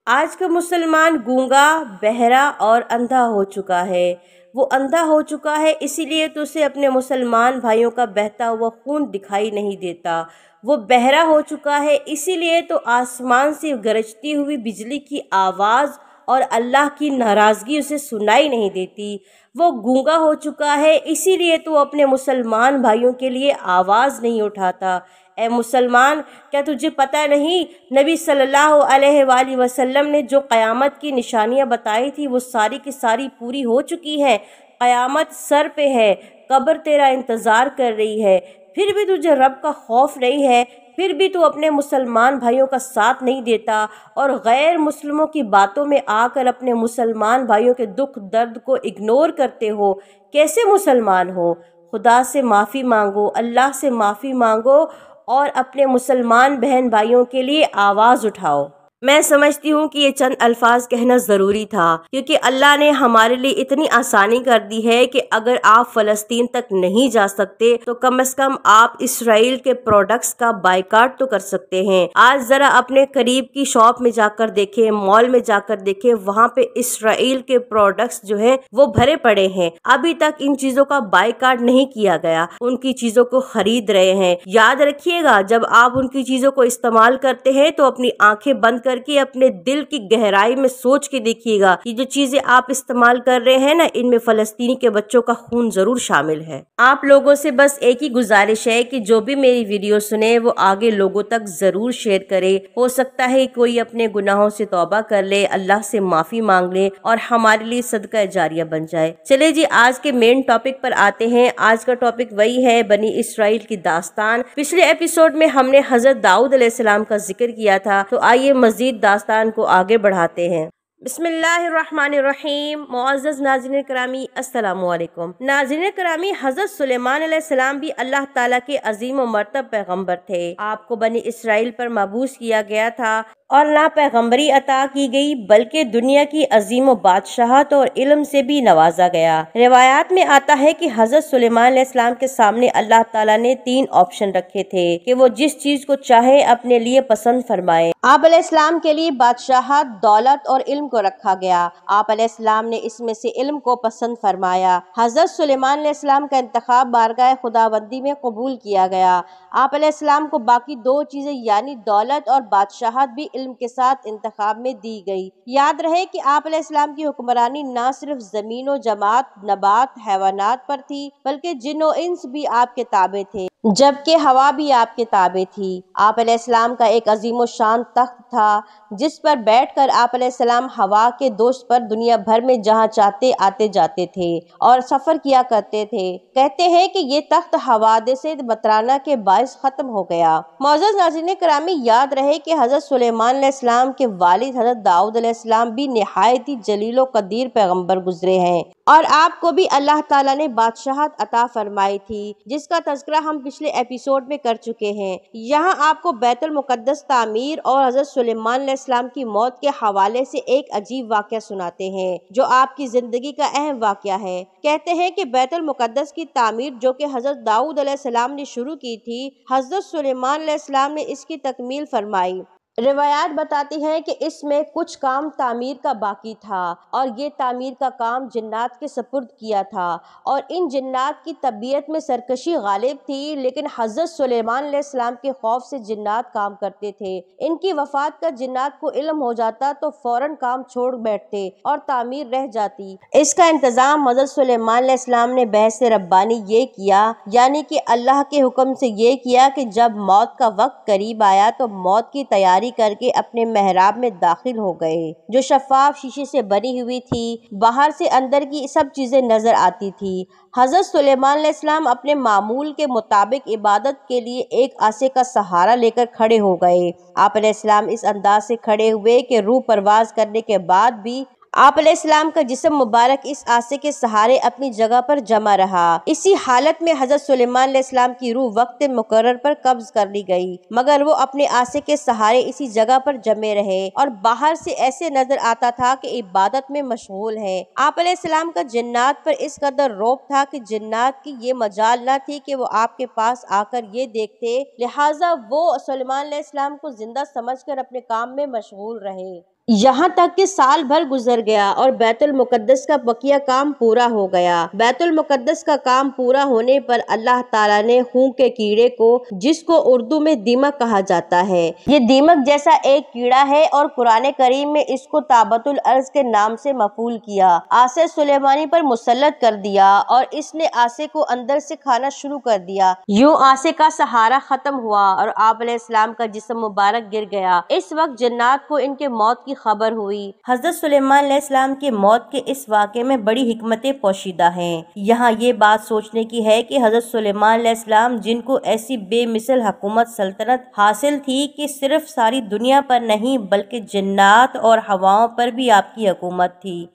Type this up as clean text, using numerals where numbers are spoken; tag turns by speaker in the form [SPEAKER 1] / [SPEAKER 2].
[SPEAKER 1] آج کا مسلمان گونگا، بہرا اور اندھا ہو چکا ہے۔ وہ اندھا ہو چکا ہے اسی لیے تو اسے اپنے مسلمان بھائیوں کا بہتا ہوا خون دکھائی نہیں دیتا۔ وہ بہرا ہو چکا ہے اسی لیے تو آسمان سے گرجتی ہوئی بجلی کی آواز اور اللہ کی ناراضگی اسے سنائی نہیں دیتی۔ وہ گونگا ہو چکا ہے اسی لیے تو اپنے مسلمان بھائیوں کے لیے آواز نہیں اٹھاتا۔ اے مسلمان، کیا تجھے پتہ نہیں نبی صلی اللہ علیہ وآلہ وسلم نے جو قیامت کی نشانیاں بتائی تھی وہ ساری کی ساری پوری ہو چکی ہیں۔ قیامت سر پہ ہے، قبر تیرا انتظار کر رہی ہے، پھر بھی تجھے رب کا خوف نہیں ہے، پھر بھی تو اپنے مسلمان بھائیوں کا ساتھ نہیں دیتا اور غیر مسلموں کی باتوں میں آ کر اپنے مسلمان بھائیوں کے دکھ درد کو اگنور کرتے ہو۔ کیسے مسلمان ہو؟ خدا سے معافی مانگو، اللہ سے معافی مانگو اور اپنے مسلمان بہن بھائیوں کے لیے آواز اٹھاؤ۔ میں سمجھتی ہوں کہ یہ چند الفاظ کہنا ضروری تھا کیونکہ اللہ نے ہمارے لیے اتنی آسانی کر دی ہے کہ اگر آپ فلسطین تک نہیں جا سکتے تو کم از کم آپ اسرائیل کے پروڈکٹس کا بائیکاٹ تو کر سکتے ہیں۔ آج ذرا اپنے قریب کی شاپ میں جا کر دیکھیں، مال میں جا کر دیکھیں، وہاں پہ اسرائیل کے پروڈکٹس جو ہیں وہ بھرے پڑے ہیں۔ ابھی تک ان چیزوں کا بائیکاٹ نہیں کیا گیا، ان کی چیزوں کو خرید رہے ہیں۔ یاد رکھیے گا، جب آپ ان کی چیزوں کو استعمال کرتے ہیں تو اپنی آنکھیں بند کر کے اپنے دل کی گہرائی میں سوچ کے دیکھیے گا کہ جو چیزیں آپ استعمال کر رہے ہیں نا، ان میں فلسطینی کے بچوں کا خون ضرور شامل ہے۔ آپ لوگوں سے بس ایک ہی گزارش ہے کہ جو بھی میری ویڈیو سنے وہ آگے لوگوں تک ضرور شیئر کرے۔ ہو سکتا ہے کوئی اپنے گناہوں سے توبہ کر لے، اللہ سے معافی مانگ لے اور ہمارے لیے صدقہ جاریہ بن جائے۔ چلے جی، آج کے مین ٹاپک پر آتے ہیں۔ آج کا ٹاپک وہی ہے بنی اسرائیل کی داستان۔ پچھلے ایپیسوڈ میں ہم نے حضرت داؤد علیہ السلام کا ذکر کیا تھا، تو آئیے مزید داستان کو آگے بڑھاتے ہیں۔ بسم اللہ الرحمن الرحیم۔ معزز ناظرین کرامی، السلام علیکم۔ ناظرین کرامی، حضرت سلیمان علیہ السلام بھی اللہ تعالیٰ کے عظیم و مرتب پیغمبر تھے۔ آپ کو بنی اسرائیل پر مبعوث کیا گیا تھا اور نہ پیغمبری عطا کی گئی بلکہ دنیا کی عظیم و بادشاہت اور علم سے بھی نوازا گیا۔ روایات میں آتا ہے کہ حضرت سلیمان علیہ السلام کے سامنے اللہ تعالیٰ نے 3 آپشن رکھے تھے کہ وہ جس چیز کو چاہے اپنے لیے پسند فرمائے۔ آپ علیہ السلام کے لیے بادشاہت، دولت اور علم کو رکھا گیا۔ آپ علیہ السلام نے اس میں سے علم کو پسند فرمایا۔ حضرت سلیمان علیہ السلام کا انتخاب بارگاہ خداوندی میں قبول کیا گیا۔ آپ علیہ السلام کو باقی 2 چیزیں یعنی دولت اور بادشاہت بھی علم کے ساتھ انتخاب میں دی گئی۔ یاد رہے کہ آپ علیہ السلام کی حکمرانی نہ صرف زمین و جماد، نبات، حیوانات پر تھی بلکہ جن و انس بھی آپ کے تابع تھے، جبکہ ہوا بھی آپ کے تابع تھی۔ آپ علیہ السلام کا ایک عظیم و شان تخت تھا جس پر بیٹھ کر آپ علیہ السلام ہوا کے دوش پر دنیا بھر میں جہاں چاہتے آتے جاتے تھے اور سفر کیا کرتے تھے۔ کہتے ہیں کہ یہ تخت حوادث مطرانہ کے باعث ختم ہو گیا۔ معزز ناظرین کرامی، یاد رہے کہ حضرت سلیمان علیہ السلام کے والد حضرت داؤد علیہ السلام بھی نہایت ہی جلیل و قدیر پیغمبر گزرے ہیں اور آپ کو بھی اللہ تعالیٰ نے بادشاہت عطا فرمائی تھی جس کا تذکرہ ہم پچھلے ایپیسوڈ میں کر چکے ہیں۔ یہاں آپ کو بیت المقدس تعمیر اور حضرت سلیمان علیہ السلام کی موت کے حوالے سے ایک عجیب واقعہ سناتے ہیں جو آپ کی زندگی کا اہم واقعہ ہے۔ کہتے ہیں کہ بیت المقدس کی تعمیر جو کہ حضرت داؤد علیہ السلام نے شروع کی تھی، حضرت سلیمان علیہ السلام نے اس کی تکمیل فرمائی۔ روایات بتاتی ہیں کہ اس میں کچھ کام تعمیر کا باقی تھا اور یہ تعمیر کا کام جنات کے سپرد کیا تھا اور ان جنات کی طبیعت میں سرکشی غالب تھی، لیکن حضرت سلیمان علیہ السلام کے خوف سے جنات کام کرتے تھے۔ ان کی وفات کا جنات کو علم ہو جاتا تو فوراً کام چھوڑ بیٹھتے اور تعمیر رہ جاتی۔ اس کا انتظام حضرت سلیمان علیہ السلام نے بحث ربانی یہ کیا، یعنی کہ اللہ کے حکم سے یہ کیا کہ جب موت کا وقت قریب آیا تو موت کی تیاری کر کے اپنے محراب میں داخل ہو گئے جو شفاف شیشے سے بنی ہوئی تھی۔ باہر سے اندر کی سب چیزیں نظر آتی تھی۔ حضرت سلیمان علیہ السلام اپنے معمول کے مطابق عبادت کے لیے ایک عصا کا سہارا لے کر کھڑے ہو گئے۔ آپ علیہ السلام اس انداز سے کھڑے ہوئے کہ روح پرواز کرنے کے بعد بھی آپ علیہ السلام کا جسم مبارک اس عصا کے سہارے اپنی جگہ پر جمع رہا۔ اسی حالت میں حضرت سلیمان علیہ السلام کی روح وقت مقرر پر قبض کر لی گئی، مگر وہ اپنے عصا کے سہارے اسی جگہ پر جمے رہے اور باہر سے ایسے نظر آتا تھا کہ عبادت میں مشغول ہیں۔ آپ علیہ السلام کا جنات پر اس قدر رعب تھا کہ جنات کی یہ مجال نہ تھی کہ وہ آپ کے پاس آ کر یہ دیکھتے، لہٰذا وہ سلیمان علیہ السلام کو زندہ سمجھ کر اپنے کام میں مشغول رہے۔ یہاں تک کہ سال بھر گزر گیا اور بیت المقدس کا بقیہ کام پورا ہو گیا۔ بیت المقدس کا کام پورا ہونے پر اللہ تعالیٰ نے خون کے کیڑے کو، جس کو اردو میں دیمک کہا جاتا ہے، یہ دیمک جیسا ایک کیڑا ہے اور قرآن کریم میں اس کو تابت الارض کے نام سے مفعول کیا، عصا سلیمانی پر مسلط کر دیا اور اس نے عصا کو اندر سے کھانا شروع کر دیا۔ یوں عصا کا سہارا ختم ہوا اور آپ علیہ السلام کا جسم مبارک گر گیا۔ اس وقت جنات کو ان کے موت کی خبر ہوئی۔ حضرت سلیمان علیہ السلام کی موت کے اس واقعے میں بڑی حکمتیں پوشیدہ ہیں۔ یہاں یہ بات سوچنے کی ہے کہ حضرت سلیمان علیہ السلام، جن کو ایسی بے مثل حکومت سلطنت حاصل تھی کہ صرف ساری دنیا پر نہیں بلکہ جنات اور ہواؤں پر بھی آپ کی حکومت تھی،